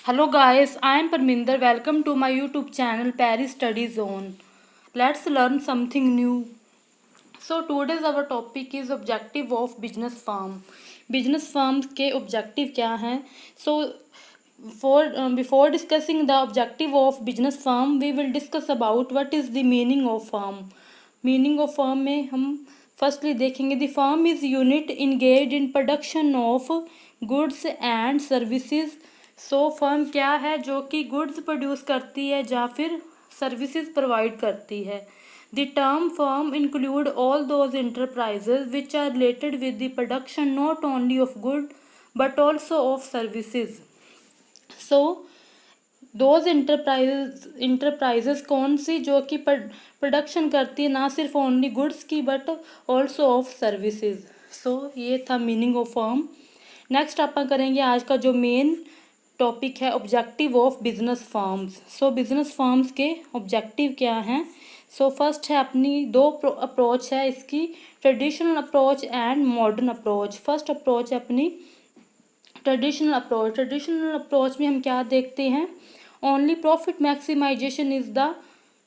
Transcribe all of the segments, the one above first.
Hello guys, I am Parminder. Welcome to my YouTube channel Paris Study Zone. Let's learn something new. So today's our topic is objective of business firm. Business firms के objective क्या हैं? So before discussing the objective of business firm, we will discuss about what is the meaning of firm. Meaning of firm में हम firstly देखेंगे the firm is unit engaged in production of goods and services. So firm क्या है जो कि goods produce करती है या फिर सर्विसेज प्रोवाइड करती है. The term firm include all those enterprises which are related with the production not only of good but also of services. So those enterprises कौन सी जो कि प्रोडक्शन करती है ना सिर्फ ओनली गुड्स की but also of services. So ये था मीनिंग ऑफ फर्म. नेक्स्ट अपन करेंगे आज का जो मेन टॉपिक है objective of business firms. So business firms के ऑब्जेक्टिव क्या हैं? सो फर्स्ट है अपनी दो अप्रोच है इसकी, traditional approach and modern approach. First approach है अपनी ट्रेडिशनल अप्रोच. ट्रेडिशनल अप्रोच में हम क्या देखते हैं? Only profit maximisation is the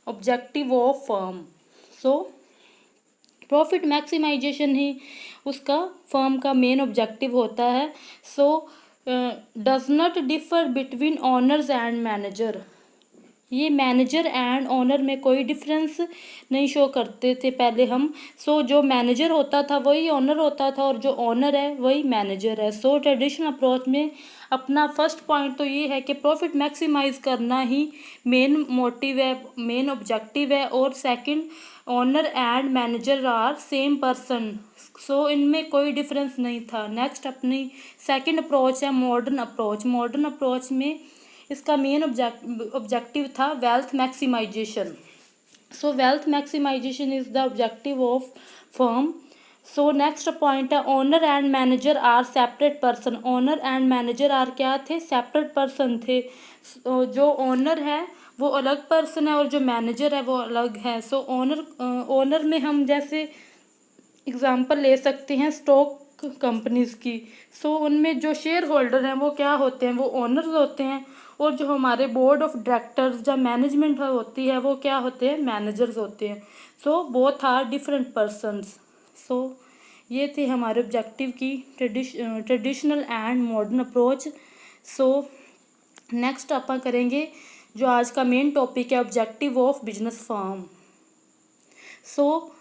objective of firm. So profit maximisation ही उसका फर्म का मेन ऑब्जेक्टिव होता है. So does not differ between owners and manager. ये मैनेजर एंड ऑनर में कोई डिफरेंस नहीं शो करते थे पहले हम. सो जो मैनेजर होता था वही ऑनर होता था और जो ऑनर है वही मैनेजर है. सो ट्रेडिशनल अप्रोच में अपना फर्स्ट पॉइंट तो ये है कि प्रॉफिट मैक्सिमाइज करना ही मेन मोटिव है, मेन ऑब्जेक्टिव है. और second, owner and manager are same person. So इनमें कोई डिफरेंस नहीं था. नेक्स्ट अपनी सेकंड अप्रोच है मॉडर्न अप्रोच. मॉडर्न अप्रोच में इसका मेन ऑब्जेक्टिव था wealth maximisation. So wealth maximisation is the objective of firm. So next point है owner and manager are separate person. Owner and manager are क्या थे? Separate person थे. जो owner है वो अलग पर्सन है और जो मैनेजर है वो अलग है. सो ओनर में हम जैसे एग्जांपल ले सकते हैं स्टॉक कंपनीज की. सो उनमें जो शेयर होल्डर हैं वो क्या होते हैं? वो ओनर्स होते हैं. और जो हमारे बोर्ड ऑफ डायरेक्टर्स या मैनेजमेंट होती है वो क्या होते हैं? मैनेजर्स होते हैं. So both are different persons. So ये थे हमारे ऑब्जेक्टिव की traditional and modern approach. So next अपन करेंगे जो आज का मेन टॉपिक है objective of business firm. So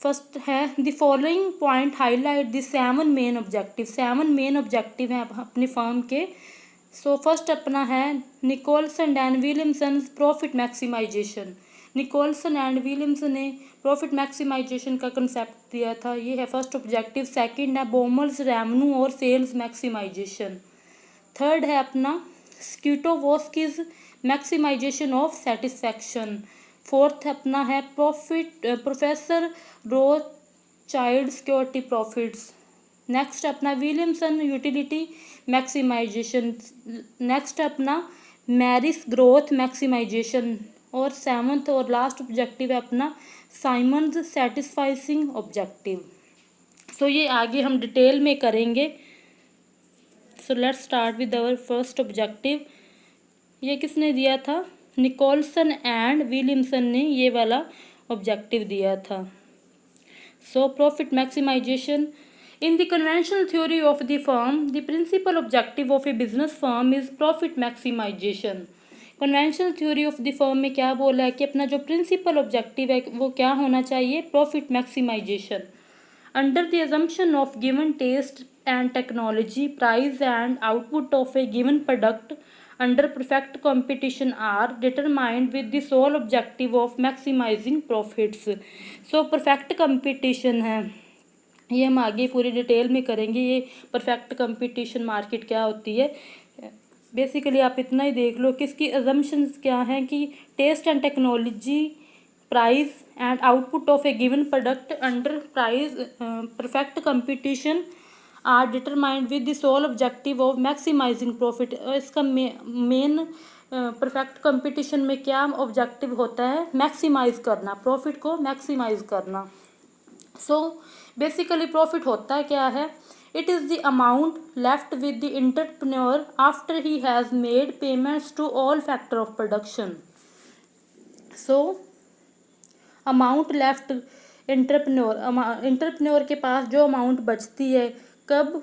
first है the following point highlight the 7 main objective. 7 main objective हैं अपनी फर्म के. सो फर्स्ट अपना है Nicolson and Williamson profit maximisation. Nicholson and Williamson ने प्रॉफिट मैक्सिमाइजेशन का कंसेप्ट दिया था. ये है फर्स्ट ऑब्जेक्टिव. सेकंड है बोमल्स रेवेन्यू और सेल्स मैक्सिमाइजेशन. थर्ड है अपना Scitovsky's maximisation of satisfaction. Fourth अपना है professor Rothschild security profits. Next अपना विलियमसन यूटिलिटी मैक्सिमाइजेशन. नेक्स्ट अपना मैरिस ग्रोथ मैक्सिमाइजेशन. और सेवंथ और लास्ट ऑब्जेक्टिव है अपना साइमंस सेटिस्फाइसिंग ऑब्जेक्टिव. सो ये आगे हम डिटेल में करेंगे. So let's start with our first objective. ये किसने दिया था? निकोलसन एंड विलियमसन ने ये वाला ऑब्जेक्टिव दिया था. So profit maximisation. In the conventional theory of the firm, the principal objective of a business firm is profit maximization. Conventional theory of the firm में क्या बोला है कि अपना जो प्रिंसिपल ऑब्जेक्टिव है वो क्या होना चाहिए? Profit maximisation. Under the assumption of given taste and technology, price and output of a given product under perfect competition are determined with the sole objective of maximising profits. So perfect competition है, ये हम आगे पूरी detail में करेंगे. ये perfect competition market क्या होती है. बेसिकली आप इतना ही देख लो कि इसकी अजम्पशंस क्या हैं कि taste and technology, price and output of a given product under price perfect competition are determined with the sole objective of maximising profit. इसका मेन परफेक्ट कंपटीशन में क्या ऑब्जेक्टिव होता है? मैक्सिमाइज करना, प्रॉफिट को मैक्सिमाइज करना. सो बेसिकली प्रॉफिट होता है क्या है? It is the amount left with the entrepreneur after he has made payments to all factor of production. So amount left entrepreneur के पास जो अमाउंट बचती है कब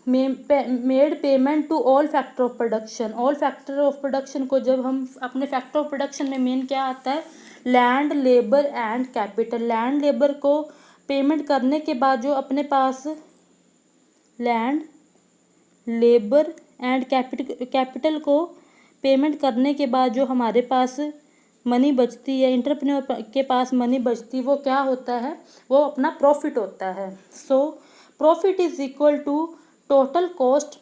made payment to all factor of production. All factor of production को जब हम अपने फैक्टर ऑफ प्रोडक्शन में मेन क्या आता है, land, labour and capital. Land labour को पेमेंट करने के बाद जो अपने पास लैंड, लेबर एंड कैपिटल को पेमेंट करने के बाद जो हमारे पास मनी बचती है, एंटरप्रेन्योर के पास मनी बचती, वो क्या होता है, वो अपना प्रॉफिट होता है। So profit is equal to total cost,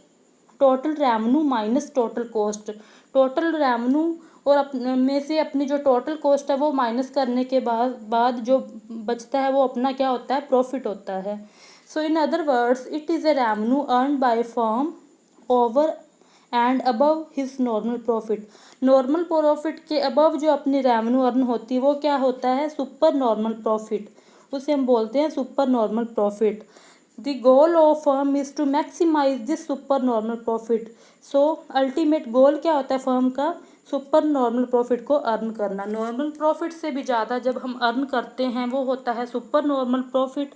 total revenue minus total cost. Total revenue और में से अपनी जो टोटल कॉस्ट है वो माइनस करने के बाद जो बचता है वो अपना क्या होता है, प्रॉफिट होता है। So in other words it is a revenue earn by firm over and above his normal profit. Normal profit के अबव जो अपनी रेवेन्यू अर्न होती है वो क्या होता है, सुपर नॉर्मल प्रॉफिट। उसे हम बोलते हैं super normal profit. The goal of firm is to maximise this super normal profit. So ultimate goal क्या होता है फर्म का, सुपर नॉर्मल प्रॉफिट को अर्न करना। नॉर्मल प्रॉफिट से भी ज़्यादा जब हम अर्न करते हैं वो होता है सुपर नॉर्मल प्रॉफिट,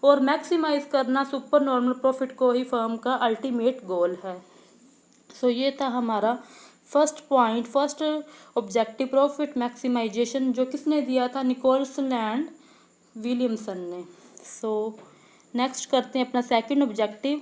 और मैक्सिमाइज करना सुपर नॉर्मल प्रॉफिट को ही फर्म का अल्टीमेट गोल है। सो ये था हमारा first point, first objective, profit maximisation, जो किसने दिया था, निकोलसन एंड विलियमसन ने। सो नेक्स्ट करते हैं अपना सेकंड ऑब्जेक्टिव,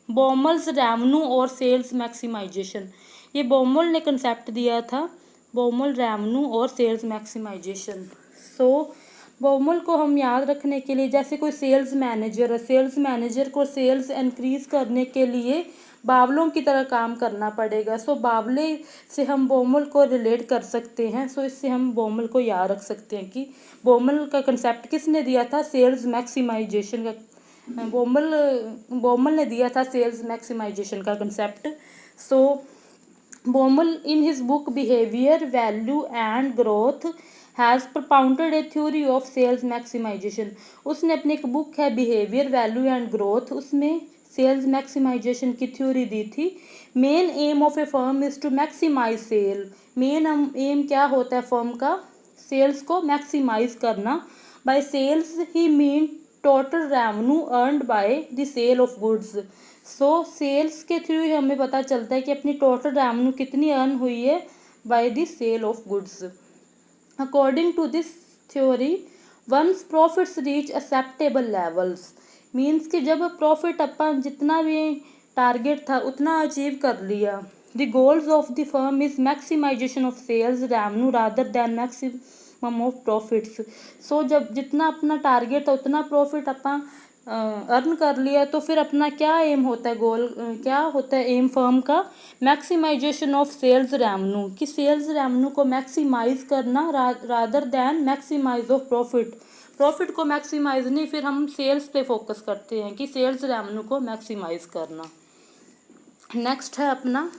बॉमल्स रेवेन्यू और सेल्स मैक्सिमाइजेशन। ये बॉमल ने कंसेप्ट दिया था, बॉमल रेवेन्यू और सेल्स मैक्सिमाइजेशन। सो बॉमल को हम याद रखने के लिए, जैसे कोई सेल्स मैनेजर है, सेल्स मैनेजर को सेल्स इंक्रीज करने के लिए बावलों की तरह काम करना पड़ेगा। सो बावले से हम बॉमल को रिलेट कर सकते हैं। सो इससे हम बॉमल को याद रख सकते हैं कि बॉमल का कंसेप्ट किसने दिया था, सेल्स मैक्सिमाइजेशन का। बॉमल ने दिया था सेल्स मैक्सिमाइजेशन का concept. So Baumol in his book behaviour, value and growth has propounded a theory of sales maximisation. उसने अपनी एक बुक है बिहेवियर, वैल्यू एंड ग्रोथ, उसमें सेल्स मैक्सिमाइजेशन की थ्योरी दी थी। Main aim of a firm is to maximise sale. Main aim क्या होता है फर्म का, सेल्स को मैक्सिमाइज करना। बाय सेल्स ही mean total revenue earned by the sale of goods. So sales के थ्रू ही हमें पता चलता है कि अपनी टोटल रेवेन्यू कितनी अर्न हुई है, by the sale of goods. According to this theory once profits reach acceptable levels, means कि जब प्रॉफिट अपन जितना भी टारगेट था उतना अचीव कर लिया। The goals of the firm is maximisation of sales revenue rather than maximum of profits. So जब जितना अपना टारगेट था उतना प्रॉफिट अपन अर्न कर लिया, तो फिर अपना क्या एम होता है, गोल क्या होता है एम फर्म का, मैक्सिमाइजेशन ऑफ सेल्स रेवेन्यू, कि सेल्स रेवेन्यू को मैक्सिमाइज करना rather than maximise of profit. Profit को मैक्सिमाइज नहीं, फिर हम सेल्स पे फोकस करते हैं कि सेल्स रेवेन्यू को मैक्सिमाइज करना। नेक्स्ट है अपना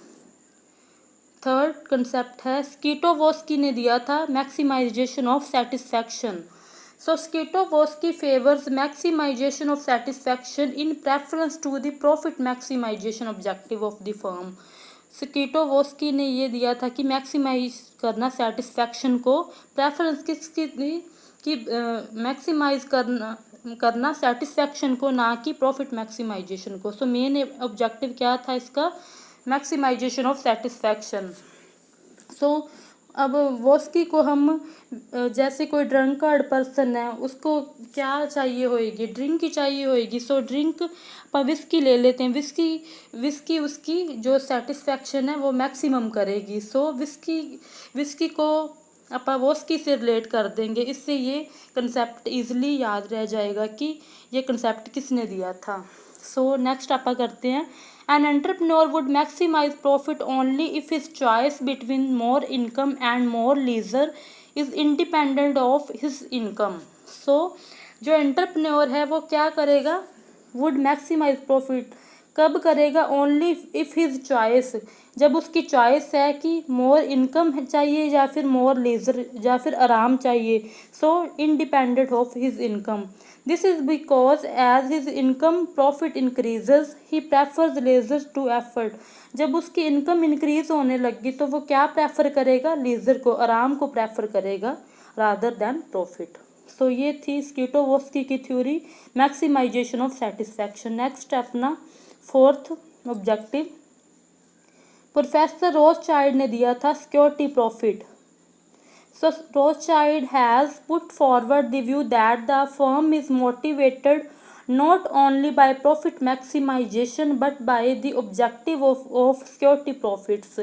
थर्ड कंसेप्ट है, स्कीटोवोस्की ने दिया था maximisation of satisfaction. So Scitovsky favours maximisation of satisfaction in preference to the profit maximisation objective of the firm. Scitovsky ने ये दिया था कि मैक्सिमाइज करना सेटिस्फैक्शन को, प्रेफरेंस किसकी कि मैक्सिमाइज करना सेटिस्फैक्शन को, ना कि प्रॉफिट मैक्सिमाइजेशन को। सो मेन ऑब्जेक्टिव क्या था इसका, मैक्सिमाइजेशन ऑफ सेटिस्फैक्शन। सो अब वोस्की को हम जैसे कोई ड्रंकर्ड पर्सन है उसको क्या चाहिए होएगी, ड्रिंक की चाहिए होएगी। सो ड्रिंक अपन विस्की ले लेते हैं, विस्की उसकी जो सेटिस्फैक्शन है वो मैक्सिमम करेगी। सो विस्की को अपन वोस्की से रिलेट कर देंगे, इससे ये कंसेप्ट इजीली याद रह जाएगा कि ये कंसेप्ट किसने दिया था। सो नेक्स्ट अपन करते हैं, an entrepreneur would maximise profit only if his choice between more income and more leisure is independent of his income. So जो एंटरप्रेन्योर है वो क्या करेगा, वुड मैक्सिमाइज प्रॉफिट कब करेगा, ओनली इफ हिज चॉइस, जब उसकी चॉइस है कि मोर इनकम चाहिए या फिर मोर लीजर या फिर आराम चाहिए। सो independent of his income, This is because as his income profit increases, he prefers leisure to effort. जब उसकी इनकम इंक्रीज होने लगी तो वो क्या प्रेफर करेगा? लीजर को, आराम को प्रेफर करेगा रादर देन प्रॉफिट। सो ये थी स्किटोवोस्की की theory maximisation of satisfaction. Next अपना फोर्थ ऑब्जेक्टिव प्रोफेसर रोथशाइल्ड ने दिया था security profit. So Rothschild has put forward the view that the firm is motivated not only by profit maximization but by the objective of security profits.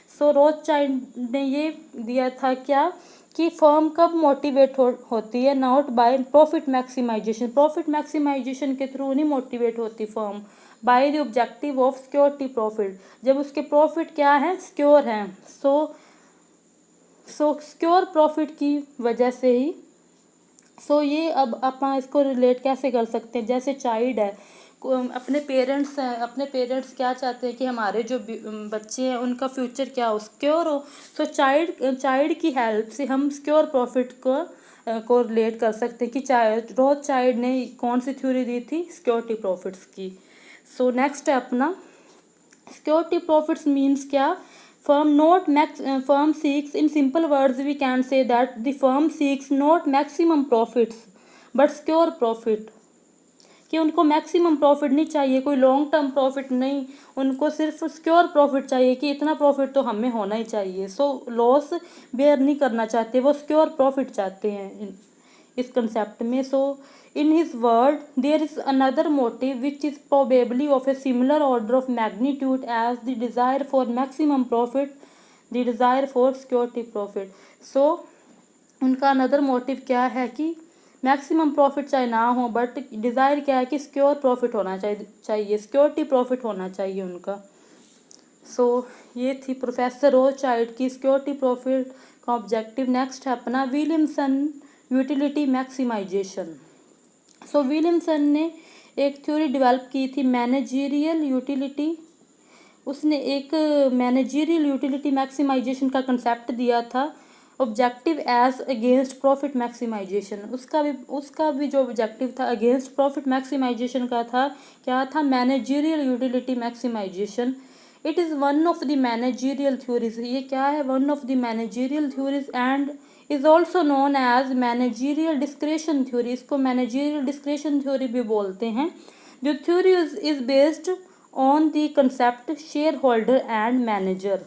So Rothschild ने ये दिया था क्या कि firm कब मोटिवेट होती है? Not by profit maximisation, profit maximisation के थ्रू नहीं मोटिवेट होती firm, by the objective of security profit, जब उसके प्रॉफिट क्या है? सिक्योर हैं। सो सिक्योर प्रॉफिट की वजह से ही ये अब अपन इसको रिलेट कैसे कर सकते हैं? जैसे चाइल्ड है, अपने पेरेंट्स हैं, अपने पेरेंट्स क्या चाहते हैं कि हमारे जो बच्चे हैं उनका फ्यूचर क्या हो? सिक्योर हो। सो चाइल्ड की हेल्प से हम सिक्योर प्रॉफिट को रिलेट कर सकते हैं कि रोथशाइल्ड ने कौन सी थ्योरी दी थी? सिक्योरिटी प्रॉफिट्स की। सो नेक्स्ट है अपना सिक्योरिटी प्रॉफिट्स मीन्स क्या? firm seeks, in simple words we can say that the firm seeks not maximum profits but secure profit, कि उनको मैक्सिमम प्रॉफिट नहीं चाहिए, कोई लॉन्ग टर्म प्रॉफिट नहीं, उनको सिर्फ सिक्योर प्रॉफिट चाहिए कि इतना प्रॉफिट तो हमें होना ही चाहिए। सो लॉस बेयर नहीं करना चाहते, वो सिक्योर प्रॉफिट चाहते हैं इस कंसेप्ट में। सो in his word there is another motive which is probably of a similar order of magnitude as the desire for maximum profit, the desire for security profit. So उनका another motive क्या है कि maximum profit चाहे ना हो but desire क्या है कि सिक्योर प्रॉफिट होना चाहिए, सिक्योरिटी प्रॉफिट होना चाहिए उनका। सो ये थी प्रोफेसर रोथशाइल्ड की सिक्योरिटी प्रॉफिट का ऑब्जेक्टिव। नेक्स्ट है अपना विलियमसन यूटिलिटी मैक्सिमाइजेशन। सो विलियमसन ने एक थ्योरी डेवलप की थी मैनेजरियल यूटिलिटी, उसने एक मैनेजरियल यूटिलिटी मैक्सिमाइजेशन का कंसेप्ट दिया था objective as against profit maximisation. उसका भी जो ऑब्जेक्टिव था अगेंस्ट प्रॉफिट मैक्सिमाइजेशन का था, क्या था? Managerial utility maximisation. It is one of the managerial theories, ये क्या है? One of the managerial theories and is also known as managerial discretion theory. इसको मैनेजरियल डिस्क्रेशन थ्योरी भी बोलते हैं। जो theory is based on the concept shareholder and manager.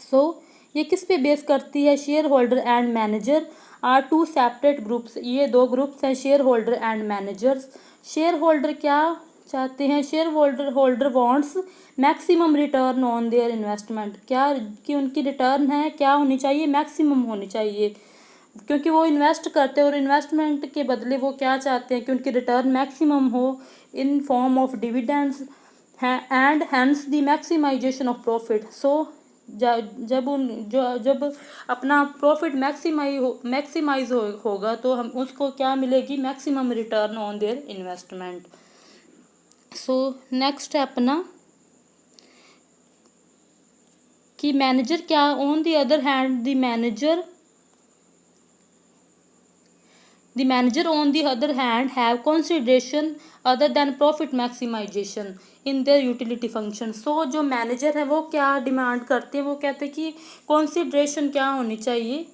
So ये किस पे बेस करती है? Shareholder and manager are two separate groups, ये दो ग्रुप्स हैं shareholder and managers. Share holder क्या चाहते हैं? Share holder wants maximum return on their investment, क्या कि उनकी रिटर्न है क्या होनी चाहिए? मैक्सिमम होनी चाहिए, क्योंकि वो इन्वेस्ट करते हैं और इन्वेस्टमेंट के बदले वो क्या चाहते हैं कि उनकी रिटर्न मैक्सिमम हो in form of dividends and hence the maximisation of profit. So जब अपना प्रॉफिट मैक्सिमाइज होगा तो हम उसको क्या मिलेगी? Maximum return on their investment. So next है अपना कि मैनेजर क्या? On the other hand the manager on the other hand have consideration other than profit maximisation in their utility function. So जो मैनेजर है वो क्या डिमांड करते हैं? वो कहते हैं कि कंसिडरेशन क्या होनी चाहिए?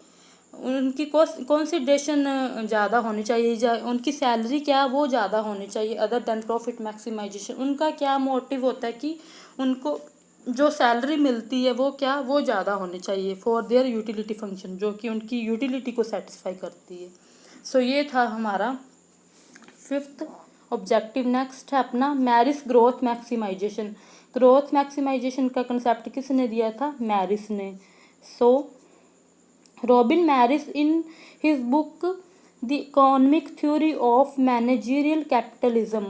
उनकी कंसिडरेशन ज़्यादा होनी चाहिए, उनकी सैलरी क्या वो ज़्यादा होनी चाहिए अदर देन प्रॉफिट मैक्सिमाइजेशन। उनका क्या मोटिव होता है कि उनको जो सैलरी मिलती है वो क्या वो ज़्यादा होनी चाहिए फॉर देयर यूटिलिटी फंक्शन, जो कि उनकी यूटिलिटी को सेटिस्फाई करती है। सो ये था हमारा फिफ्थ ऑब्जेक्टिव। नेक्स्ट है अपना Marris growth maximisation. Growth maximisation का कंसेप्ट किसने दिया था? मैरिस ने। So Robin Marris in his book the economic theory of managerial capitalism,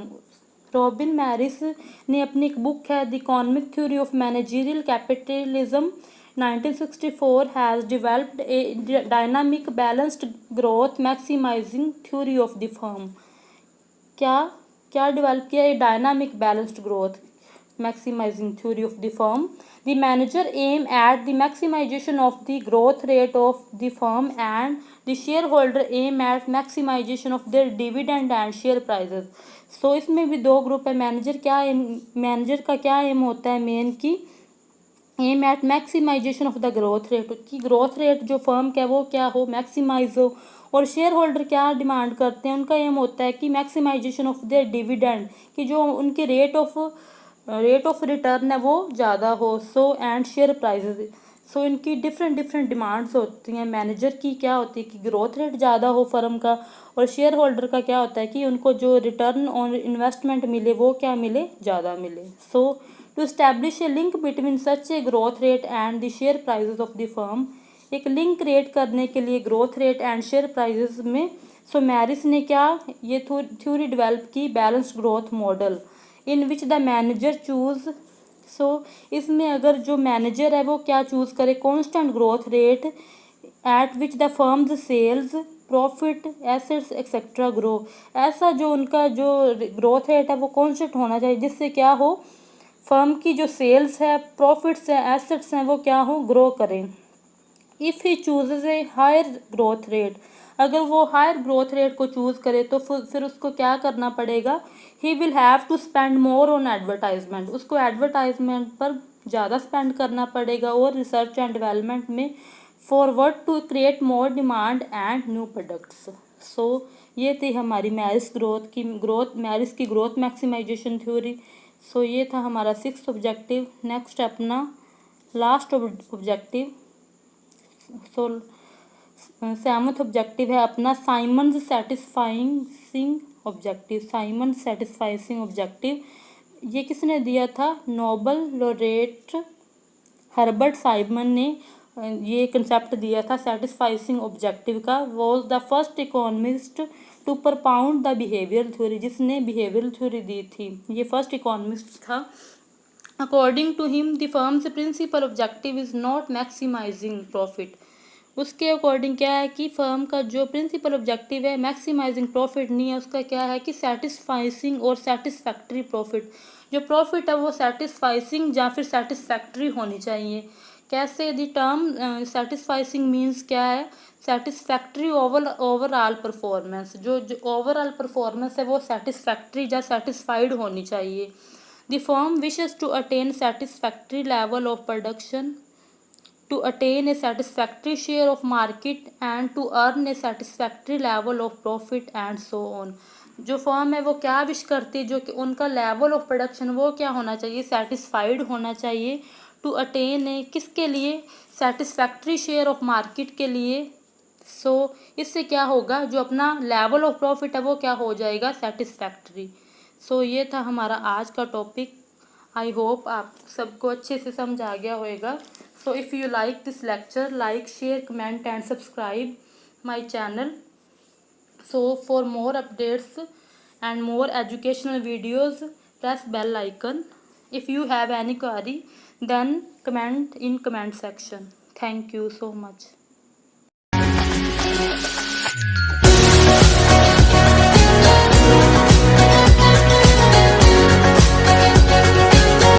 Robin Marris ने अपनी एक बुक है the economic theory of managerial capitalism 1964 has developed a dynamic balanced growth maximising theory of the firm. क्या develop किया? A dynamic balanced growth maximizing theory of the firm. The manager aim at the maximization of the growth rate of the firm and the shareholder aim at maximization of their dividend and share prices. So इसमें भी दो group है. Manager का क्या M होता है main की aim at maximisation of the growth rate, की ग्रोथ रेट जो फर्म का है वो क्या हो, मैक्सिमाइज हो. और शेयर होल्डर क्या डिमांड करते हैं, उनका एम होता है कि मैक्सिमाइजेशन ऑफ देयर डिविडेंड, कि जो उनकी रेट ऑफ रिटर्न है वो ज़्यादा हो. So and share prices. So इनकी डिफरेंट डिमांड्स होती हैं. मैनेजर की क्या होती है कि ग्रोथ रेट ज़्यादा हो फर्म का, और शेयर होल्डर का क्या होता है कि उनको जो रिटर्न ऑन इन्वेस्टमेंट मिले वो क्या मिले, ज़्यादा मिले. So to establish a link between such a growth rate and the share prices of the firm, एक लिंक क्रिएट करने के लिए growth rate and share prices में. सो मैरिस ने क्या ये थ्योरी डेवलप की, balance growth model, in which the manager choose. So इसमें अगर जो मैनेजर है वो क्या चूज़ करे, constant growth rate at which the firm's sales profit assets etcetera grow. ऐसा जो उनका जो ग्रोथ रेट है वो कॉन्स्टेंट होना चाहिए, जिससे क्या हो, फर्म की जो सेल्स है, प्रॉफिट्स हैं, एसेट्स हैं, वो क्या हो, ग्रो करें. If he chooses a higher growth rate, अगर वो हायर ग्रोथ रेट को चूज़ करे तो फिर उसको क्या करना पड़ेगा, he will have to spend more on advertisement, उसको एडवर्टाइजमेंट पर ज़्यादा स्पेंड करना पड़ेगा, और रिसर्च एंड डेवलपमेंट में forward to create more demand and new products. So ये थी हमारी मैरिस की ग्रोथ मैक्सिमाइजेशन थ्योरी. सो ये था हमारा 6th ऑब्जेक्टिव. नेक्स्ट अपना लास्ट ऑब्जेक्टिव. सो 7th ऑब्जेक्टिव है अपना साइमंस सेटिस्फाइंग ऑब्जेक्टिव. ये किसने दिया था, नोबल लॉरेट हर्बर्ट साइमन ने ये कंसेप्ट दिया था सेटिस्फाइंग ऑब्जेक्टिव का. Was the first economist to propound the behaviour theory, जिसने बिहेवियर थ्योरी दी थी, ये फर्स्ट इकोनॉमिस्ट था. According to him the firm's principal objective is not maximising profit. उसके अकॉर्डिंग क्या है कि फर्म का जो प्रिंसिपल ऑब्जेक्टिव है मैक्सिमाइजिंग प्रॉफिट नहीं है, उसका क्या है कि सेटिस्फाइंग और सेटिस्फैक्ट्री प्रॉफिट. जो प्रॉफिट है वो सेटिस्फाइंग या फिर सेटिस्फैक्ट्री होनी चाहिए. कैसे, द टर्म सेटिस्फाइंग मीन्स क्या है, सेटिस्फैक्ट्री ओवरऑल परफॉर्मेंस, जो ओवरऑल परफॉर्मेंस है वो सेटिस्फैक्ट्री या सेटिस्फाइड होनी चाहिए. The firm wishes to attain satisfactory level of production, to attain a satisfactory share of market and to earn a satisfactory level of profit and so on. जो firm है वो क्या wish करती है, जो कि उनका लेवल ऑफ प्रोडक्शन वो क्या होना चाहिए, सेटिस्फाइड होना चाहिए. टू अटेन है किसके लिए, सेटिस्फैक्ट्री शेयर ऑफ मार्केट के लिए. सो इससे क्या होगा, जो अपना लेवल ऑफ प्रॉफिट है वो क्या हो जाएगा, सेटिस्फैक्ट्री. सो ये था हमारा आज का टॉपिक. आई होप आप सबको अच्छे से समझ आ गया होगा. So if you like this lecture, like, share, comment and subscribe my channel. So for more updates and more educational videos, press bell icon. If you have any query, then comment in comment section. Thank you so much.